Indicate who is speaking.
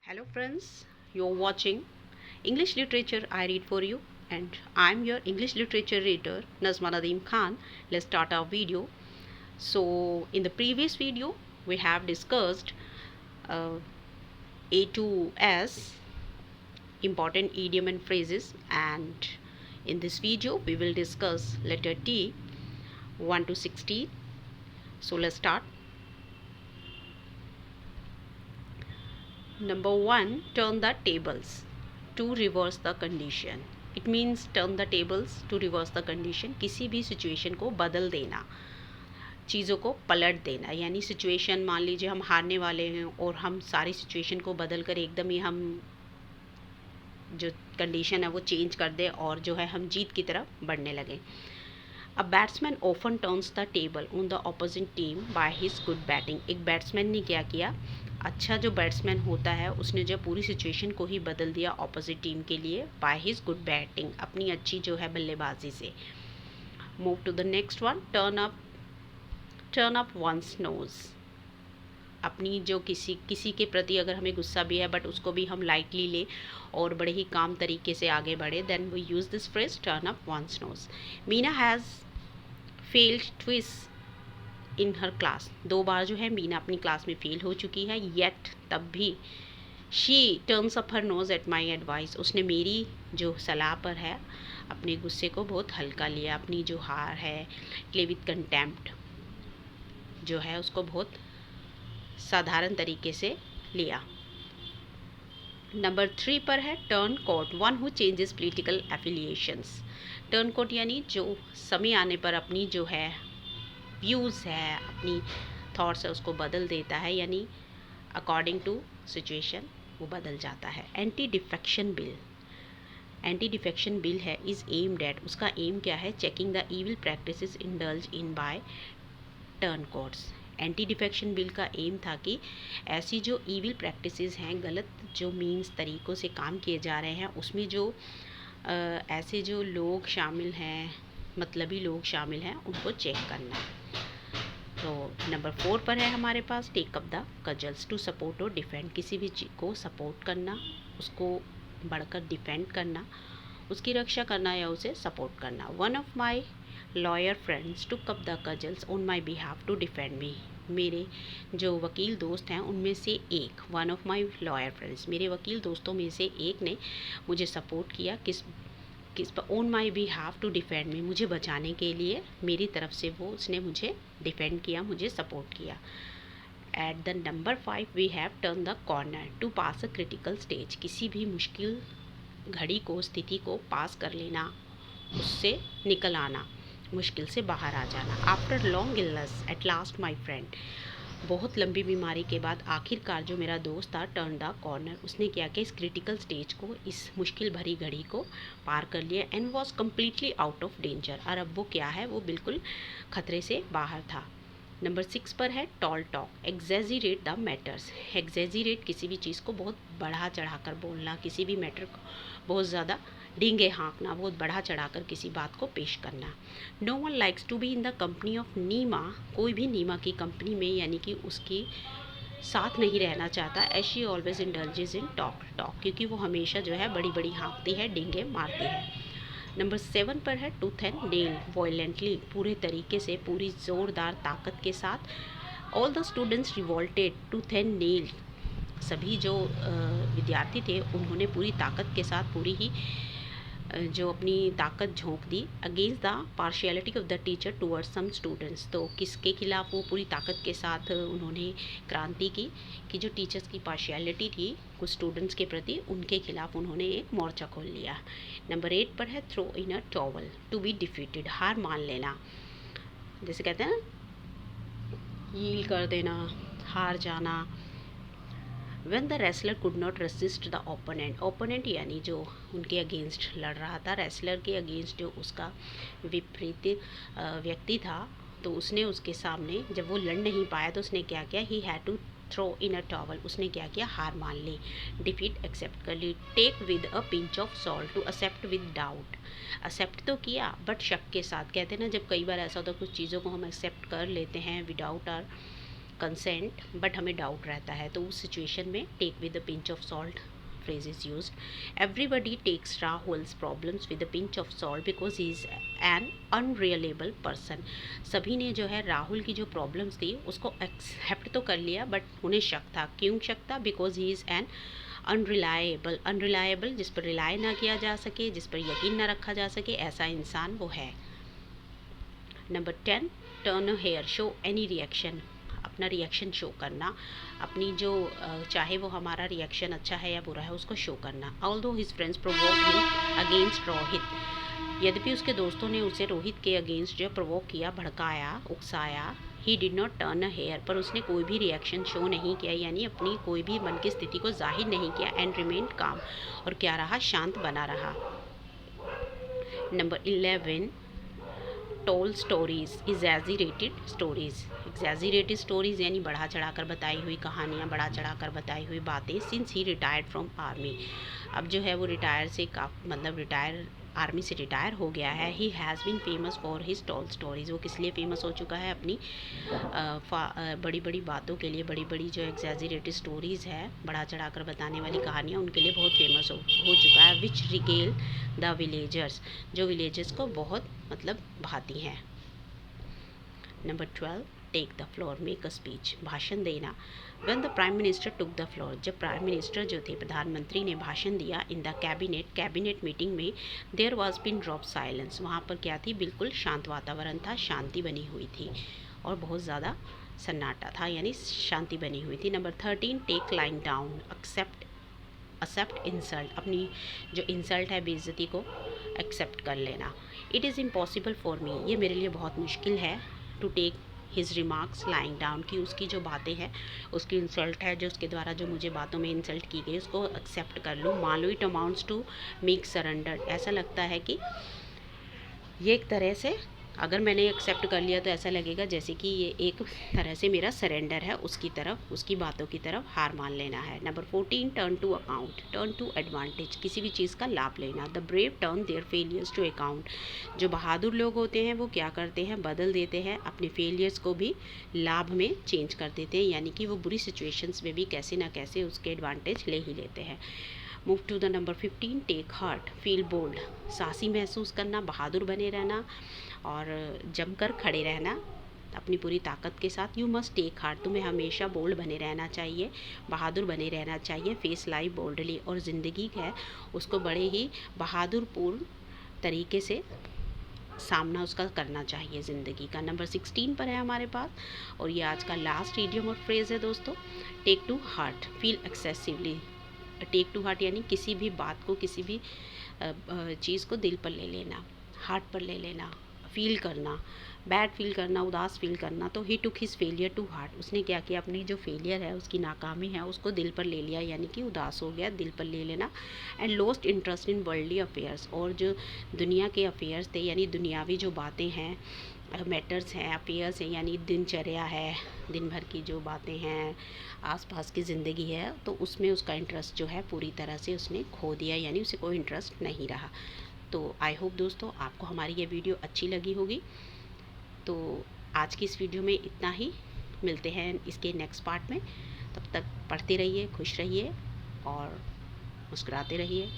Speaker 1: Hello friends, you're watching English Literature I Read For You and I'm your English Literature reader Nazma Nadeem Khan. Let's start our video. So in the previous video we have discussed uh, A to S, important idiom and phrases, and in this video we will discuss letter T 1 to 16. So let's start. Number 1, turn the tables to reverse the condition. It means turn the tables to reverse the condition. किसी भी situation को बदल देना, चीज़ों को पलट देना. यानी सिचुएशन, मान लीजिए हम हारने वाले हैं और हम सारी सिचुएशन को बदल कर एकदम ही हम जो कंडीशन है वो चेंज कर दें और जो है हम जीत की तरफ बढ़ने लगे. A batsman often turns the table on the opposite team by his good batting. एक बैट्समैन ने क्या किया, अच्छा जो बैट्समैन होता है उसने जो पूरी सिचुएशन को ही बदल दिया ऑपोजिट टीम के लिए बाय हिज गुड बैटिंग, अपनी अच्छी जो है बल्लेबाजी से. Move to the next one. Turn up one's nose. अपनी जो किसी के प्रति अगर हमें गुस्सा भी है बट उसको भी हम लाइटली ले और बड़े ही काम तरीके से आगे बढ़े, then we use this phrase turn up one's nose. Meena has failed twice in her class. 2 बार जो है मीना अपनी क्लास में फेल हो चुकी है. येट, तब भी, she turns up her nose at my advice. उसने मेरी जो सलाह पर है अपने गुस्से को बहुत हल्का लिया. अपनी जो हार है प्ले विथ कंटेम्प्ट जो है उसको बहुत साधारण तरीके से लिया. नंबर 3 पर है turn coat. One who changes political affiliations. Turn coat यानी जो समय आने पर अपनी जो है व्यूज़ है, अपनी थॉट्स है उसको बदल देता है, यानी अकॉर्डिंग टू सिचुएशन वो बदल जाता है. Anti defection bill. Anti defection bill है इज़ एम्ड एट. उसका एम क्या है, checking the evil practices indulge in by turn quotes. Anti defection bill का एम था कि ऐसी जो ईविल प्रैक्टिसेस हैं, गलत जो मीन्स तरीक़ों से काम किए जा रहे हैं, उसमें जो ऐसे जो लोग शामिल हैं, मतलबी लोग शामिल हैं, उनको चेक करना. तो नंबर 4 पर है हमारे पास take up the cudgels. To support और डिफेंड. किसी भी चीज़ को सपोर्ट करना, उसको बढ़कर डिफेंड करना, उसकी रक्षा करना या उसे सपोर्ट करना. One of my lawyer friends to cup the cudgels on my behalf to defend me. मेरे जो वकील दोस्त हैं उनमें से एक, one of my lawyer friends, मेरे वकील दोस्तों में से एक ने मुझे सपोर्ट किया. किस पर, on my behalf to defend me, मुझे बचाने के लिए मेरी तरफ से वो उसने मुझे डिफेंड किया, मुझे सपोर्ट किया. At the number 5 we have turn the corner to pass a critical stage. किसी भी मुश्किल घड़ी को, स्थिति को पास कर लेना, उससे निकल आना, मुश्किल से बाहर आ जाना. After long illness at last my friend. बहुत लंबी बीमारी के बाद आखिरकार जो मेरा दोस्त था टर्न द कॉर्नर, उसने क्या किया, इस क्रिटिकल स्टेज को, इस मुश्किल भरी घड़ी को पार कर लिया. And was completely out of danger. और अब वो क्या है, वो बिल्कुल खतरे से बाहर था. नंबर 6 पर है tall talk. Exaggerate the matters. Exaggerate किसी भी चीज़ को बहुत बढ़ा चढ़ा कर बोलना, किसी भी मैटर को बहुत ज़्यादा डींगे हाँकना, बहुत बढ़ा चढ़ाकर किसी बात को पेश करना. No one likes to be in the company of Nima. कोई भी नीमा की कंपनी में यानी कि उसकी साथ नहीं रहना चाहता. As she always indulges in talk, क्योंकि वो हमेशा जो है बड़ी बड़ी हाँकती है, डींगे मारती है. नंबर 7 पर है टूथ एंड नेल वायलेंटली. पूरे तरीके से, पूरी ज़ोरदार ताकत के साथ. All the students revolted tooth and nail. सभी जो विद्यार्थी थे उन्होंने पूरी ताकत के साथ, पूरी ही जो अपनी ताकत झोंक दी. Against the partiality of the teacher towards some students. तो किसके खिलाफ वो पूरी ताकत के साथ उन्होंने क्रांति की कि जो टीचर्स की पार्शियलिटी थी कुछ स्टूडेंट्स के प्रति, उनके खिलाफ उन्होंने एक मोर्चा खोल लिया. नंबर 8 पर है throw in a towel to be defeated. हार मान लेना, जैसे कहते हैं ना, यील्ड कर देना, हार जाना. When the wrestler could not resist the opponent. Opponent यानी जो उनके अगेंस्ट लड़ रहा था, रेसलर के अगेंस्ट जो उसका विपरीत व्यक्ति था, तो उसने उसके सामने जब वो लड़ नहीं पाया तो उसने क्या किया, he had to throw in a towel. उसने क्या किया, हार मान ली, डिफीट एक्सेप्ट कर ली. Take with a pinch of salt to accept with doubt. Accept तो किया बट शक के साथ. कहते हैं ना, जब कई बार ऐसा होता है कुछ चीज़ों को हम एक्सेप्ट कर लेते हैं विदाउट आर कंसेंट बट हमें डाउट रहता है, तो उस सिचुएशन में take with the pinch of salt phrase is used. Everybody takes Rahul's problems with a pinch of salt because he is an unreliable person. सभी ने जो है राहुल की जो प्रॉब्लम्स थी उसको एक्सेप्ट तो कर लिया, बट उन्हें शक था। क्यों शक था? Because he is an unreliable, जिस पर रिलाय ना किया जा सके, जिस पर यकीन ना रखा जा सके, ऐसा इंसान वो है। Number 10, turn a hair, show any reaction, अपना रिएक्शन शो करना, अपनी जो चाहे वो हमारा रिएक्शन अच्छा है या बुरा है उसको शो करना। Although his friends provoke him against Rohit, यद्यपि उसके दोस्तों ने उसे रोहित के अगेंस्ट जो प्रोवोक किया, भड़काया, उकसाया, he did not turn a hair, पर उसने कोई भी रिएक्शन शो नहीं किया, यानी अपनी कोई भी मन की स्थिति को जाहिर नहीं किया। एंड रिमेन्ड काम, और क्या रहा? शांत बना रहा। Number 11, toll stories, exaggerated stories. Exaggerated stories यानी बढ़ा चढ़ा कर बताई हुई कहानियाँ, बढ़ा चढ़ा कर बताई हुई बातें। Since he retired from army, अब जो है वो रिटायर से रिटायर आर्मी से रिटायर हो गया है। He has been famous for his tall stories, वो किस लिए फेमस हो चुका है? अपनी बड़ी बड़ी बातों के लिए, बड़ी बड़ी जो एग्जैजरेटेड स्टोरीज़ है, बढ़ा चढ़ा कर बताने वाली कहानियाँ, उनके लिए बहुत फेमस हो चुका है। विच रिगेल द विलेजर्स, जो विलेजर्स को बहुत भाती हैं। Number 12, take the floor, make a speech, भाषण देना। When the prime minister took the floor, जब प्राइम मिनिस्टर जो थे, प्रधानमंत्री ने भाषण दिया, इन द कैबिनेट मीटिंग में, there was pin drop silence, वहाँ पर क्या थी? बिल्कुल शांत वातावरण था, शांति बनी हुई थी और बहुत ज़्यादा सन्नाटा था, यानी शांति बनी हुई थी। Number 13, take lying down, accept insult, अपनी जो इंसल्ट है, बेइज्जती को एक्सेप्ट कर लेना। It is impossible for me, ये मेरे लिए बहुत मुश्किल है, to take his remarks lying down, कि उसकी जो बातें हैं, उसकी इंसल्ट है, जो उसके द्वारा जो मुझे बातों में इंसल्ट की गई, उसको एक्सेप्ट कर लूँ। मान लो, it amounts to make surrender, ऐसा लगता है कि ये एक तरह से अगर मैंने एक्सेप्ट कर लिया तो ऐसा लगेगा जैसे कि ये एक तरह से मेरा सरेंडर है उसकी तरफ, उसकी बातों की तरफ हार मान लेना है। Number 14, turn to account, turn to advantage, किसी भी चीज़ का लाभ लेना। The brave turn their failures to account, जो बहादुर लोग होते हैं वो क्या करते हैं? बदल देते हैं, अपने फेलियर्स को भी लाभ में चेंज कर देते हैं, यानी कि वो बुरी सिचुएशंस में भी कैसे ना कैसे उसके एडवांटेज ले ही लेते हैं। Move to the number 15, take heart, feel bold, साहसी महसूस करना, बहादुर बने रहना और जमकर खड़े रहना अपनी पूरी ताकत के साथ। यू मस्ट टेक हार्ट, तुम्हें हमेशा बोल्ड बने रहना चाहिए, बहादुर बने रहना चाहिए। फेस लाइफ बोल्डली, और ज़िंदगी है उसको बड़े ही बहादुरपूर्ण तरीके से सामना उसका करना चाहिए ज़िंदगी का। नंबर 16 पर है हमारे पास, और ये आज का लास्ट इडियम और फ्रेज़ है दोस्तों। Take to heart, feel excessively, take to heart यानी किसी भी बात को, किसी भी चीज़ को दिल पर ले लेना, हार्ट पर ले लेना, फील करना, बैड फील करना, उदास फील करना। तो he took his failure to heart, उसने क्या किया? अपनी जो फेलियर है, उसकी नाकामी है, उसको दिल पर ले लिया, यानी कि उदास हो गया, दिल पर ले लेना। And lost interest in worldly affairs, और जो दुनिया के अफेयर्स थे, यानी दुनियावी जो बातें हैं, मैटर्स हैं, अफेयर्स हैं, यानी दिनचर्या है, दिन भर की जो बातें हैं, आसपास की ज़िंदगी है, तो उसमें उसका इंटरेस्ट जो है पूरी तरह से उसने खो दिया, यानी उसे कोई इंटरेस्ट नहीं रहा। तो आई होप दोस्तों आपको हमारी ये वीडियो अच्छी लगी होगी। तो आज की इस वीडियो में इतना ही, मिलते हैं इसके नेक्स्ट पार्ट में। तब तक पढ़ते रहिए, खुश रहिए और मुस्कुराते रहिए।